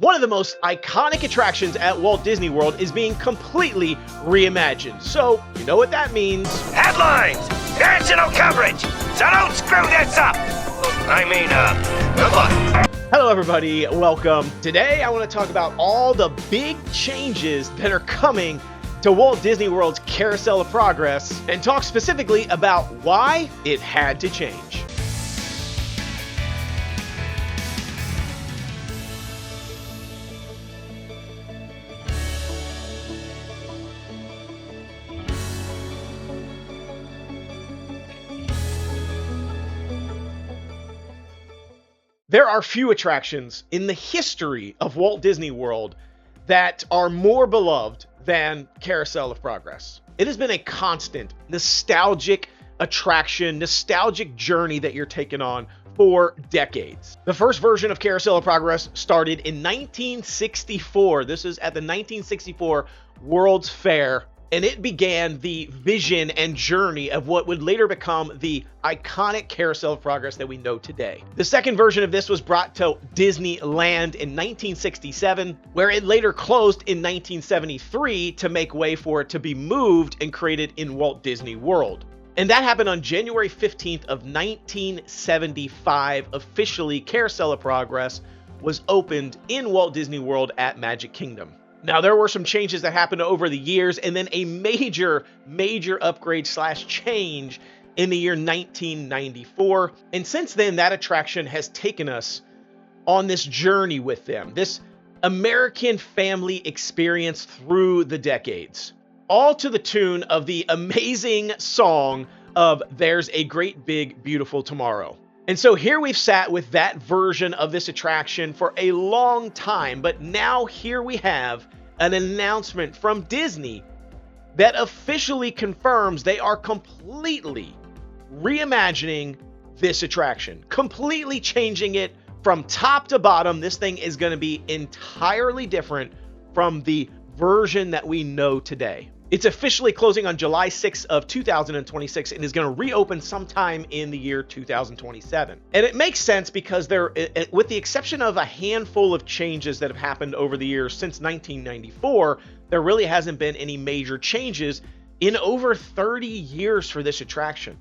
One of the most iconic attractions at Walt Disney World is being completely reimagined. So, you know what that means. Headlines! National coverage! So don't screw this up! Good luck. Hello everybody, welcome. Today I want to talk about all the big changes that are coming to Walt Disney World's Carousel of Progress and talk specifically about why it had to change. There are few attractions in the history of Walt Disney World that are more beloved than Carousel of Progress. It has been a constant, nostalgic attraction, nostalgic journey that you're taking on for decades. The first version of Carousel of Progress started in 1964. This is at the 1964 World's Fair, and it began the vision and journey of what would later become the iconic Carousel of Progress that we know today. The second version of this was brought to Disneyland in 1967, where it later closed in 1973 to make way for it to be moved and created in Walt Disney World. And that happened on January 15th of 1975. Officially, Carousel of Progress was opened in Walt Disney World at Magic Kingdom. Now, there were some changes that happened over the years, and then a major upgrade / change in the year 1994. And since then, that attraction has taken us on this journey with them, this American family experience through the decades, all to the tune of the amazing song of There's a Great Big Beautiful Tomorrow. And so here we've sat with that version of this attraction for a long time, but now here we have an announcement from Disney that officially confirms they are completely reimagining this attraction, completely changing it from top to bottom. This thing is going to be entirely different from the version that we know today. It's officially closing on July 6th of 2026 and is going to reopen sometime in the year 2027. And it makes sense because with the exception of a handful of changes that have happened over the years since 1994, there really hasn't been any major changes in over 30 years for this attraction.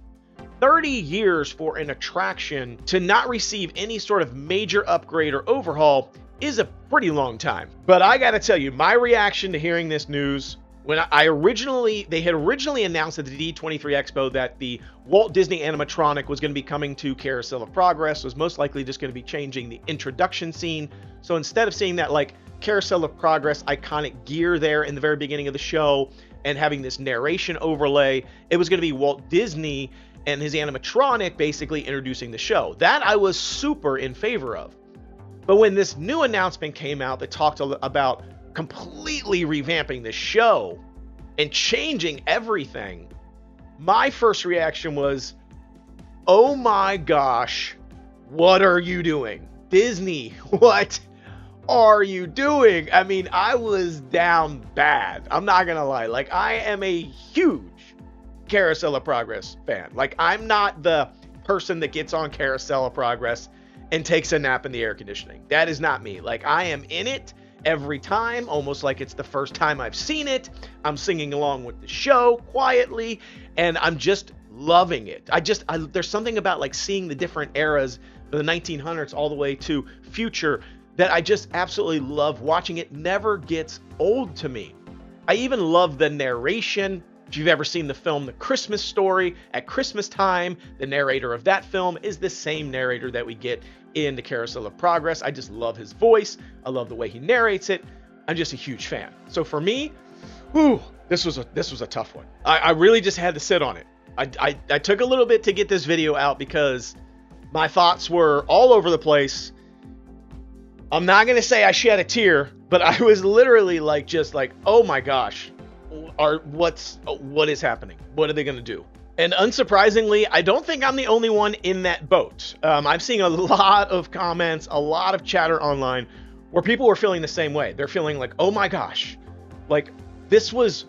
30 years for an attraction to not receive any sort of major upgrade or overhaul is a pretty long time. But I got to tell you, my reaction to hearing this news, when they had originally announced at the D23 Expo that the Walt Disney animatronic was going to be coming to Carousel of Progress, was most likely just going to be changing the introduction scene. So instead of seeing that like Carousel of Progress iconic gear there in the very beginning of the show and having this narration overlay, it was going to be Walt Disney and his animatronic basically introducing the show. That I was super in favor of. But when this new announcement came out that talked about completely revamping the show and changing everything, my first reaction was, oh my gosh, what are you doing? Disney, what are you doing? I mean, I was down bad. I'm not gonna lie. Like, I am a huge Carousel of Progress fan. Like, I'm not the person that gets on Carousel of Progress and takes a nap in the air conditioning. That is not me. Like, I am in it every time, almost like it's the first time I've seen it. I'm singing along with the show quietly, and I'm just loving it. There's something about like seeing the different eras of the 1900s all the way to future that I just absolutely love watching. It never gets old to me. I even love the narration. If you've ever seen the film The Christmas Story, at Christmas time, the narrator of that film is the same narrator that we get in the Carousel of Progress. I just love his voice. I love the way he narrates it. I'm just a huge fan. So for me, this was a tough one. I really just had to sit on it. I took a little bit to get this video out because my thoughts were all over the place. I'm not gonna say I shed a tear, but I was literally like, just like, oh my gosh, what is happening? What are they gonna do? And unsurprisingly, I don't think I'm the only one in that boat. I've seen a lot of comments, a lot of chatter online where people were feeling the same way. They're feeling like, oh my gosh, like this was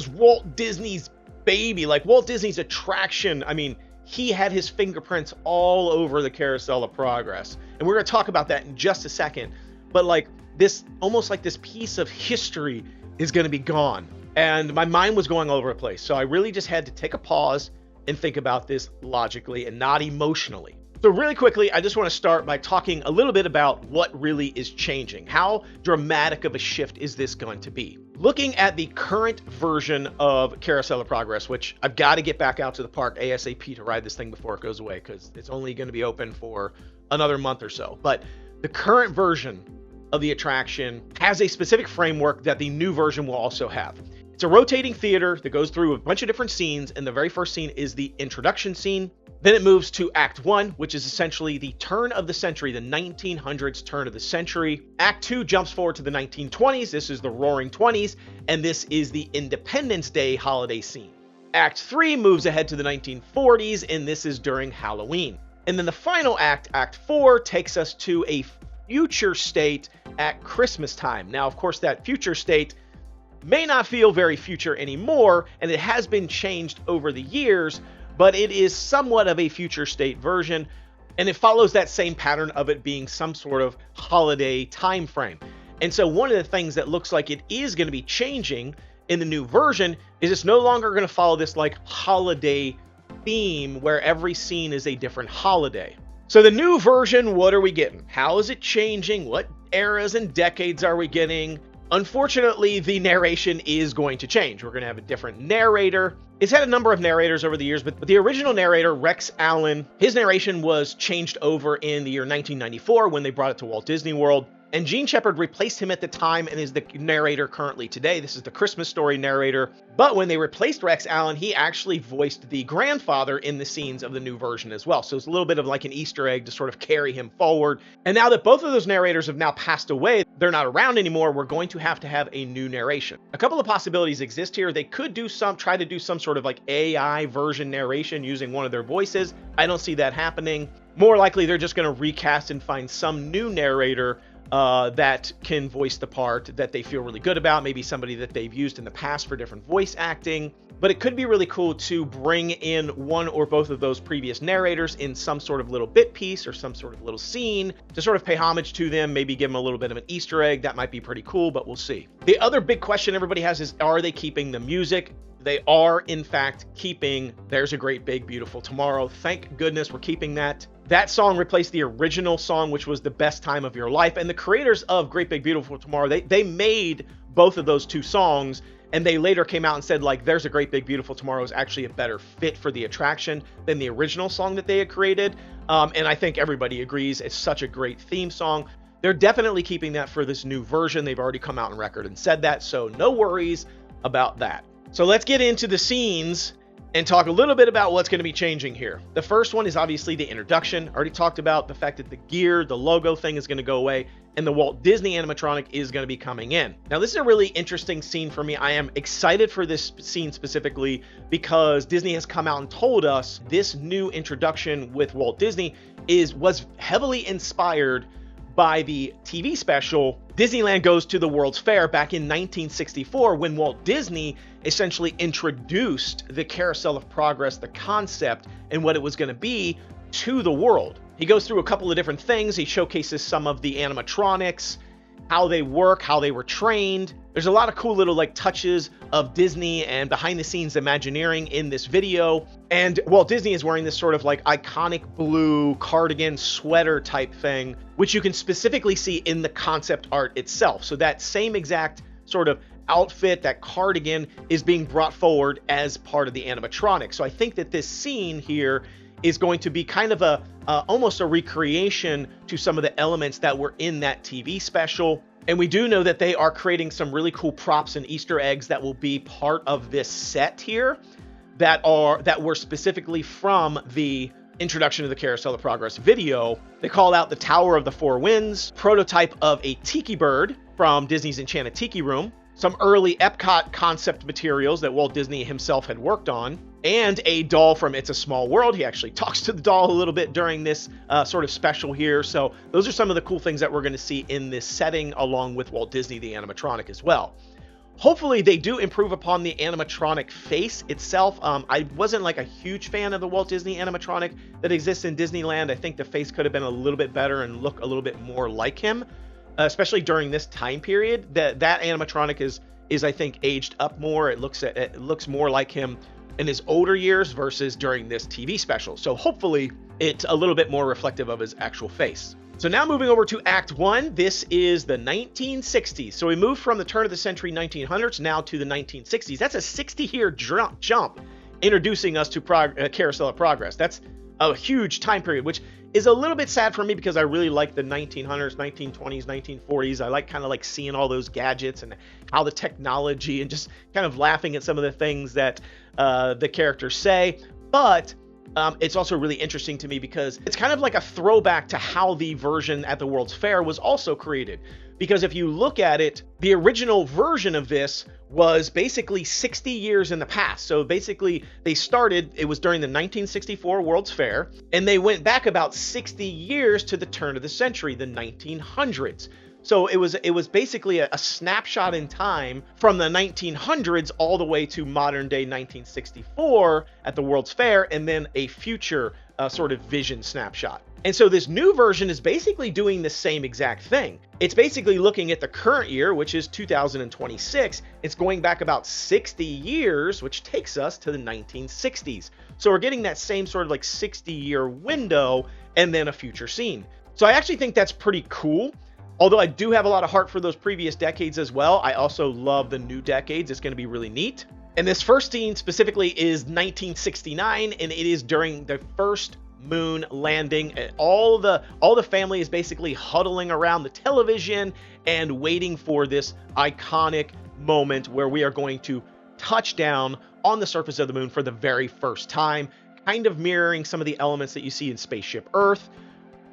Walt Disney's baby, like Walt Disney's attraction. I mean, he had his fingerprints all over the Carousel of Progress. And we're going to talk about that in just a second. But like, this almost like this piece of history is going to be gone. And my mind was going all over the place. So I really just had to take a pause and think about this logically and not emotionally. So really quickly, I just want to start by talking a little bit about what really is changing. How dramatic of a shift is this going to be? Looking at the current version of Carousel of Progress, which I've got to get back out to the park ASAP to ride this thing before it goes away, because it's only going to be open for another month or so. But the current version of the attraction has a specific framework that the new version will also have. It's a rotating theater that goes through a bunch of different scenes, and the very first scene is the introduction scene. Then it moves to Act 1, which is essentially the turn of the century, the 1900s turn of the century. Act 2 jumps forward to the 1920s. This is the Roaring Twenties, and this is the Independence Day holiday scene. Act 3 moves ahead to the 1940s, and this is during Halloween. And then the final act, Act 4, takes us to a future state at Christmas time. Now, of course, that future state may not feel very future anymore, and it has been changed over the years, but it is somewhat of a future state version, and it follows that same pattern of it being some sort of holiday time frame. And so one of the things that looks like it is going to be changing in the new version is it's no longer going to follow this like holiday theme where every scene is a different holiday. So the new version, what are we getting? How is it changing? What eras and decades are we getting? Unfortunately, the narration is going to change. We're going to have a different narrator. It's had a number of narrators over the years, but the original narrator, Rex Allen, his narration was changed over in the year 1994 when they brought it to Walt Disney World. And Gene Shepard replaced him at the time and is the narrator currently today. This is the Christmas Story narrator. But when they replaced Rex Allen, he actually voiced the grandfather in the scenes of the new version as well. So it's a little bit of like an Easter egg to sort of carry him forward. And now that both of those narrators have now passed away, they're not around anymore, we're going to have a new narration. A couple of possibilities exist here. They could try to do some sort of like AI version narration using one of their voices. I don't see that happening. More likely, they're just going to recast and find some new narrator that can voice the part that they feel really good about, maybe somebody that they've used in the past for different voice acting. But it could be really cool to bring in one or both of those previous narrators in some sort of little bit piece or some sort of little scene to sort of pay homage to them, maybe give them a little bit of an Easter egg. That might be pretty cool, but we'll see. The other big question everybody has is, are they keeping the music? They are, in fact, keeping There's a Great Big Beautiful Tomorrow. Thank goodness we're keeping that. That song replaced the original song, which was The Best Time of Your Life. And the creators of Great Big Beautiful Tomorrow, they made both of those two songs, and they later came out and said, like, There's a Great Big Beautiful Tomorrow is actually a better fit for the attraction than the original song that they had created. And I think everybody agrees it's such a great theme song. They're definitely keeping that for this new version. They've already come out on record and said that, so no worries about that. So let's get into the scenes and talk a little bit about what's going to be changing here. The first one is obviously the introduction. I already talked about the fact that the gear, the logo thing is going to go away, and the Walt Disney animatronic is going to be coming in. Now, this is a really interesting scene for me. I am excited for this scene specifically because Disney has come out and told us this new introduction with Walt Disney was heavily inspired by the TV special Disneyland Goes to the World's Fair back in 1964, when Walt Disney essentially introduced the Carousel of Progress, the concept, and what it was going to be to the world. He goes through a couple of different things. He showcases some of the animatronics, how they work, how they were trained. There's a lot of cool little like touches of Disney and behind the scenes Imagineering in this video. And Walt Disney is wearing this sort of like iconic blue cardigan sweater type thing, which you can specifically see in the concept art itself. So that same exact sort of outfit, that cardigan, is being brought forward as part of the animatronic. So I think that this scene here is going to be kind of almost a recreation to some of the elements that were in that TV special. And we do know that they are creating some really cool props and Easter eggs that will be part of this set here that were specifically from the introduction to the Carousel of Progress video. They call out the Tower of the Four Winds, prototype of a tiki bird from Disney's Enchanted Tiki Room, some early Epcot concept materials that Walt Disney himself had worked on, and a doll from It's a Small World. He actually talks to the doll a little bit during this sort of special here. So those are some of the cool things that we're going to see in this setting, along with Walt Disney, the animatronic, as well. Hopefully they do improve upon the animatronic face itself. I wasn't like a huge fan of the Walt Disney animatronic that exists in Disneyland. I think the face could have been a little bit better and look a little bit more like him. especially during this time period. That animatronic is I think aged up more. It looks more like him in his older years versus during this TV special. So hopefully it's a little bit more reflective of his actual face. So now moving over to Act 1, this is the 1960s. So we moved from the turn of the century 1900s now to the 1960s. That's a 60-year jump, introducing us to Carousel of Progress. That's a huge time period, which is a little bit sad for me because I really like the 1900s, 1920s, 1940s. I like kind of like seeing all those gadgets and how the technology and just kind of laughing at some of the things that the characters say. But it's also really interesting to me because it's kind of like a throwback to how the version at the World's Fair was also created. Because if you look at it, the original version of this was basically 60 years in the past. So basically they started, it was during the 1964 World's Fair, and they went back about 60 years to the turn of the century, the 1900s. So it was basically a snapshot in time from the 1900s all the way to modern day 1964 at the World's Fair, and then a future sort of vision snapshot. And so this new version is basically doing the same exact thing. It's basically looking at the current year, which is 2026. It's going back about 60 years, which takes us to the 1960s. So we're getting that same sort of like 60-year window and then a future scene. So I actually think that's pretty cool. Although I do have a lot of heart for those previous decades as well, I also love the new decades. It's going to be really neat. And this first scene specifically is 1969, and it is during the first moon landing. All the family is basically huddling around the television and waiting for this iconic moment where we are going to touch down on the surface of the moon for the very first time, kind of mirroring some of the elements that you see in Spaceship Earth.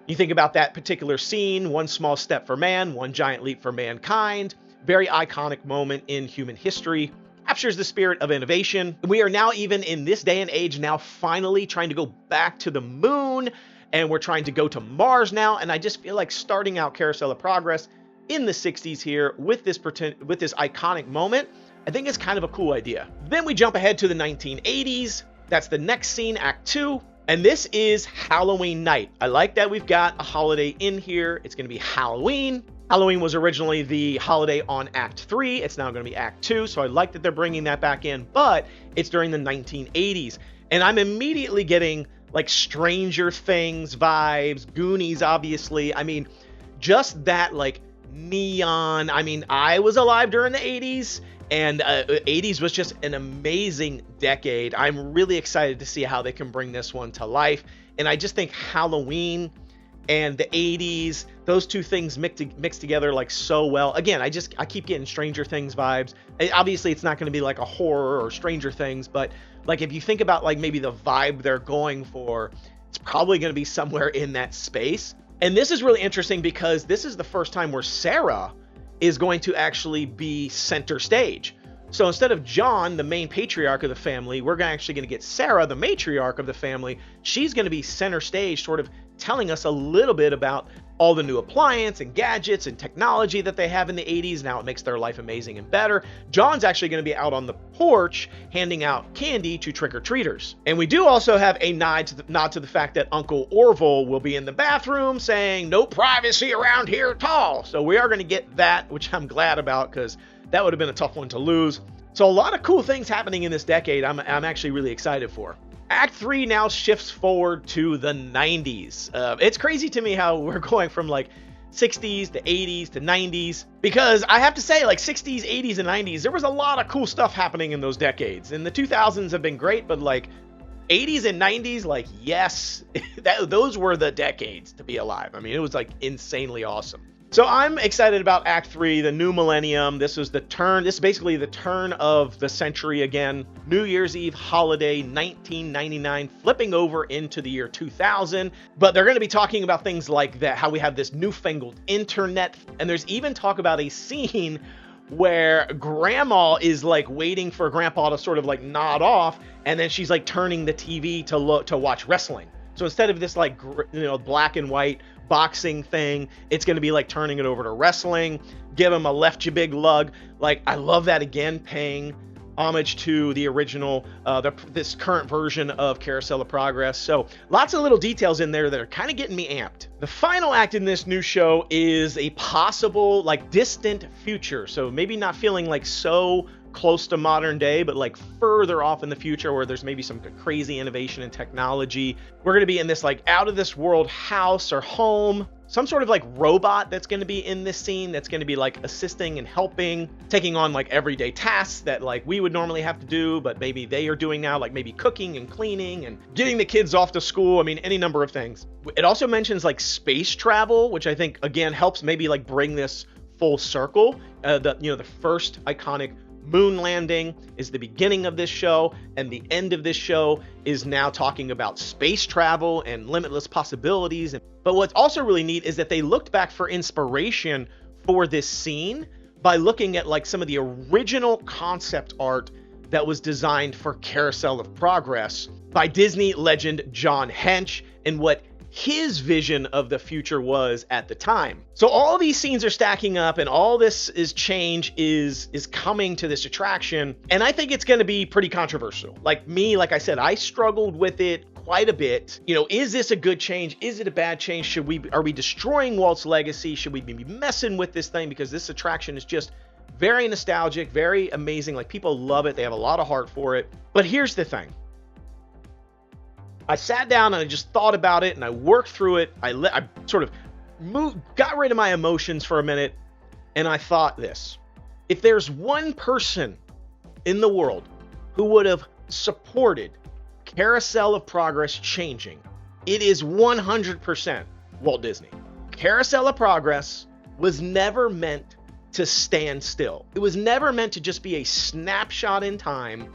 You think about that particular scene, one small step for man, one giant leap for mankind. Very iconic moment in human history. Captures the spirit of innovation. We are now, even in this day and age, now finally trying to go back to the moon, and we're trying to go to Mars now. And I just feel like starting out Carousel of Progress in the 60s here with this iconic moment, I think it's kind of a cool idea. Then we jump ahead to the 1980s. That's the next scene, Act 2. And this is Halloween night. I like that we've got a holiday in here. It's going to be Halloween. Halloween was originally the holiday on Act 3. It's now going to be Act 2. So I like that they're bringing that back in, but it's during the 1980s. And I'm immediately getting like Stranger Things vibes, Goonies, obviously. I mean, just that like neon. I mean, I was alive during the 80s. And 80s was just an amazing decade. I'm really excited to see how they can bring this one to life. And I just think Halloween and the 80s, those two things mixed together like so well. Again, I keep getting Stranger Things vibes. Obviously, it's not going to be like a horror or Stranger Things, but like if you think about like maybe the vibe they're going for, it's probably going to be somewhere in that space. And this is really interesting because this is the first time where Sarah is going to actually be center stage. So instead of John, the main patriarch of the family, we're actually going to get Sarah, the matriarch of the family. She's going to be center stage, sort of telling us a little bit about all the new appliance and gadgets and technology that they have in the 80s. Now it makes their life amazing and better. John's actually going to be out on the porch handing out candy to trick-or-treaters. And we do also have a nod to the fact that Uncle Orville will be in the bathroom saying, "No privacy around here at all." So we are going to get that, which I'm glad about because that would have been a tough one to lose. So a lot of cool things happening in this decade I'm actually really excited for. Act 3 now shifts forward to the 90s. It's crazy to me how we're going from like 60s to 80s to 90s, because I have to say, like 60s, 80s, and 90s, there was a lot of cool stuff happening in those decades. And the 2000s have been great, but like 80s and 90s, like yes, those were the decades to be alive. I mean, it was like insanely awesome. So I'm excited about Act 3, the new millennium. This is basically the turn of the century again. New Year's Eve holiday, 1999, flipping over into the year 2000. But they're going to be talking about things like that, how we have this newfangled internet. And there's even talk about a scene where Grandma is like waiting for Grandpa to sort of like nod off. And then she's like turning the TV to watch wrestling. So instead of this like, black and white boxing thing, it's going to be like turning it over to wrestling. Give him a left you big lug. Like, I love that, again, paying homage to the original, this current version of Carousel of Progress. So lots of little details in there that are kind of getting me amped. The final act in this new show is a possible, like, distant future. So maybe not feeling like so close to modern day, but like further off in the future where there's maybe some crazy innovation in technology. We're going to be in this like out of this world house or home, some sort of like robot that's going to be in this scene that's going to be like assisting and helping, taking on like everyday tasks that like we would normally have to do, but maybe they are doing now, like maybe cooking and cleaning and getting the kids off to school. I mean, any number of things. It also mentions like space travel, which I think again helps maybe like bring this full circle. The first iconic moon landing is the beginning of this show, and the end of this show is now talking about space travel and limitless possibilities. But what's also really neat is that they looked back for inspiration for this scene by looking at like some of the original concept art that was designed for Carousel of Progress by Disney legend John Hench and what his vision of the future was at the time. So all these scenes are stacking up, and all this is change is coming to this attraction, and I think it's going to be pretty controversial. Like I said, I struggled with it quite a bit. Is this a good change? Is it a bad change? Are we destroying Walt's legacy? Should we be messing with this thing? Because this attraction is just very nostalgic, very amazing. Like, people love it. They have a lot of heart for it. But here's the thing. I sat down and I just thought about it and I worked through it. I sort of got rid of my emotions for a minute, and I thought this. If there's one person in the world who would have supported Carousel of Progress changing, it is 100% Walt Disney. Carousel of Progress was never meant to stand still. It was never meant to just be a snapshot in time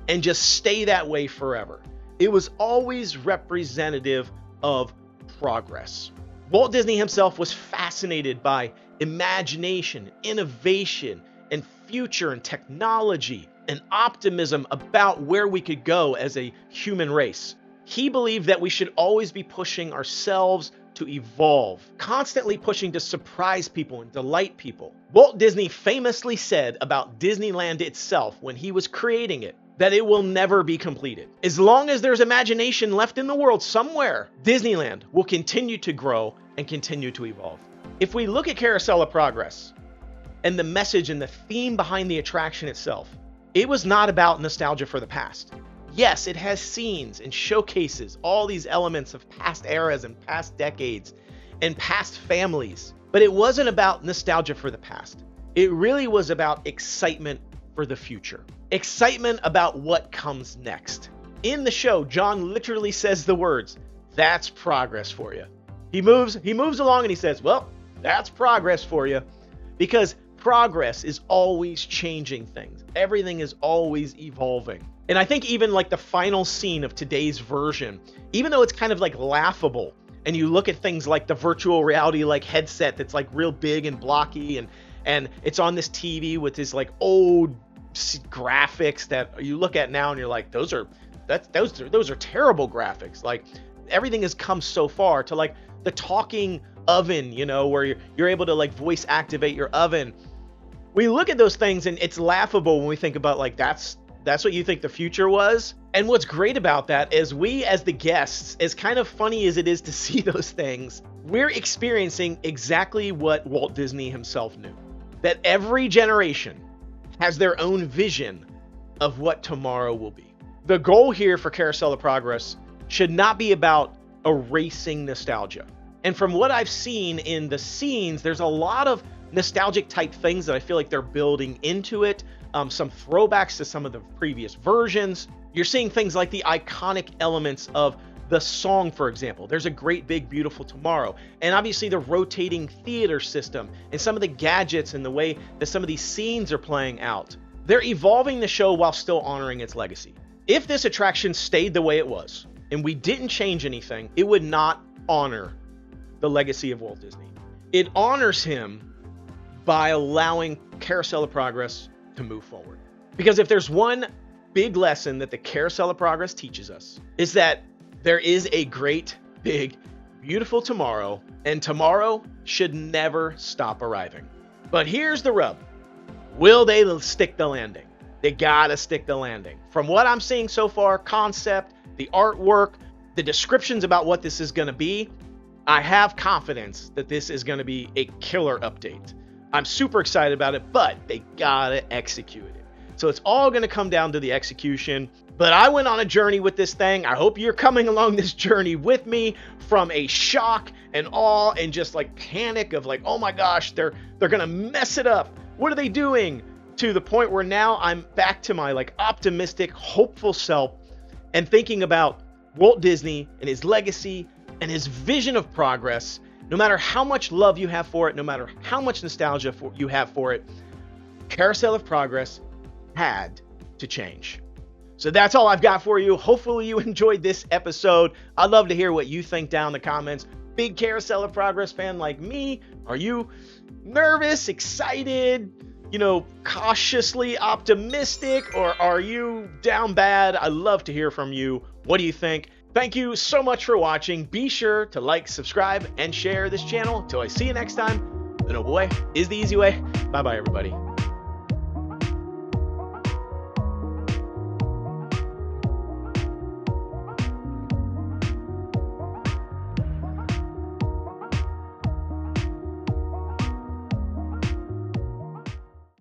and just stay that way forever. It was always representative of progress. Walt Disney himself was fascinated by imagination, innovation, and future and technology, and optimism about where we could go as a human race. He believed that we should always be pushing ourselves to evolve, constantly pushing to surprise people and delight people. Walt Disney famously said about Disneyland itself when he was creating it, that it will never be completed. As long as there's imagination left in the world somewhere, Disneyland will continue to grow and continue to evolve. If we look at Carousel of Progress and the message and the theme behind the attraction itself, it was not about nostalgia for the past. Yes, it has scenes and showcases all these elements of past eras and past decades and past families, but it wasn't about nostalgia for the past. It really was about excitement for the future. Excitement about what comes next. In the show, John literally says the words, "That's progress for you." He moves along and he says, "Well, that's progress for you." Because progress is always changing things. Everything is always evolving. And I think even like the final scene of today's version, even though it's kind of like laughable, and you look at things like the virtual reality like headset that's like real big and blocky, and it's on this TV with this like old graphics that you look at now and you're like, those are terrible graphics. Like, everything has come so far to like the talking oven, where you're able to like voice activate your oven. We look at those things and it's laughable when we think about like that's what you think the future was. And what's great about that is we as the guests, as kind of funny as it is to see those things, we're experiencing exactly what Walt Disney himself knew. That every generation has their own vision of what tomorrow will be. The goal here for Carousel of Progress should not be about erasing nostalgia. And from what I've seen in the scenes, there's a lot of nostalgic type things that I feel like they're building into it. Some throwbacks to some of the previous versions. You're seeing things like the iconic elements of the song, for example. There's a Great Big Beautiful Tomorrow. And obviously the rotating theater system and some of the gadgets and the way that some of these scenes are playing out. They're evolving the show while still honoring its legacy. If this attraction stayed the way it was and we didn't change anything, it would not honor the legacy of Walt Disney. It honors him by allowing Carousel of Progress to move forward. Because if there's one big lesson that the Carousel of Progress teaches us, is that there is a great, big, beautiful tomorrow, and tomorrow should never stop arriving. But here's the rub. Will they stick the landing? They gotta stick the landing. From what I'm seeing so far, concept, the artwork, the descriptions about what this is gonna be, I have confidence that this is gonna be a killer update. I'm super excited about it, but they gotta execute it. So it's all gonna come down to the execution. But I went on a journey with this thing. I hope you're coming along this journey with me, from a shock and awe and just like panic of like, oh my gosh, they're gonna mess it up. What are they doing? To the point where now I'm back to my like optimistic, hopeful self and thinking about Walt Disney and his legacy and his vision of progress. No matter how much love you have for it, no matter how much nostalgia you have for it, Carousel of Progress had to change. So that's all I've got for you. Hopefully you enjoyed this episode. I'd love to hear what you think down in the comments. Big Carousel of Progress fan like me? Are you nervous, excited, cautiously optimistic, or are you down bad? I'd love to hear from you. What do you think? Thank you so much for watching. Be sure to like, subscribe, and share this channel. Till I see you next time, the Noble Way is the easy way. Bye-bye, everybody.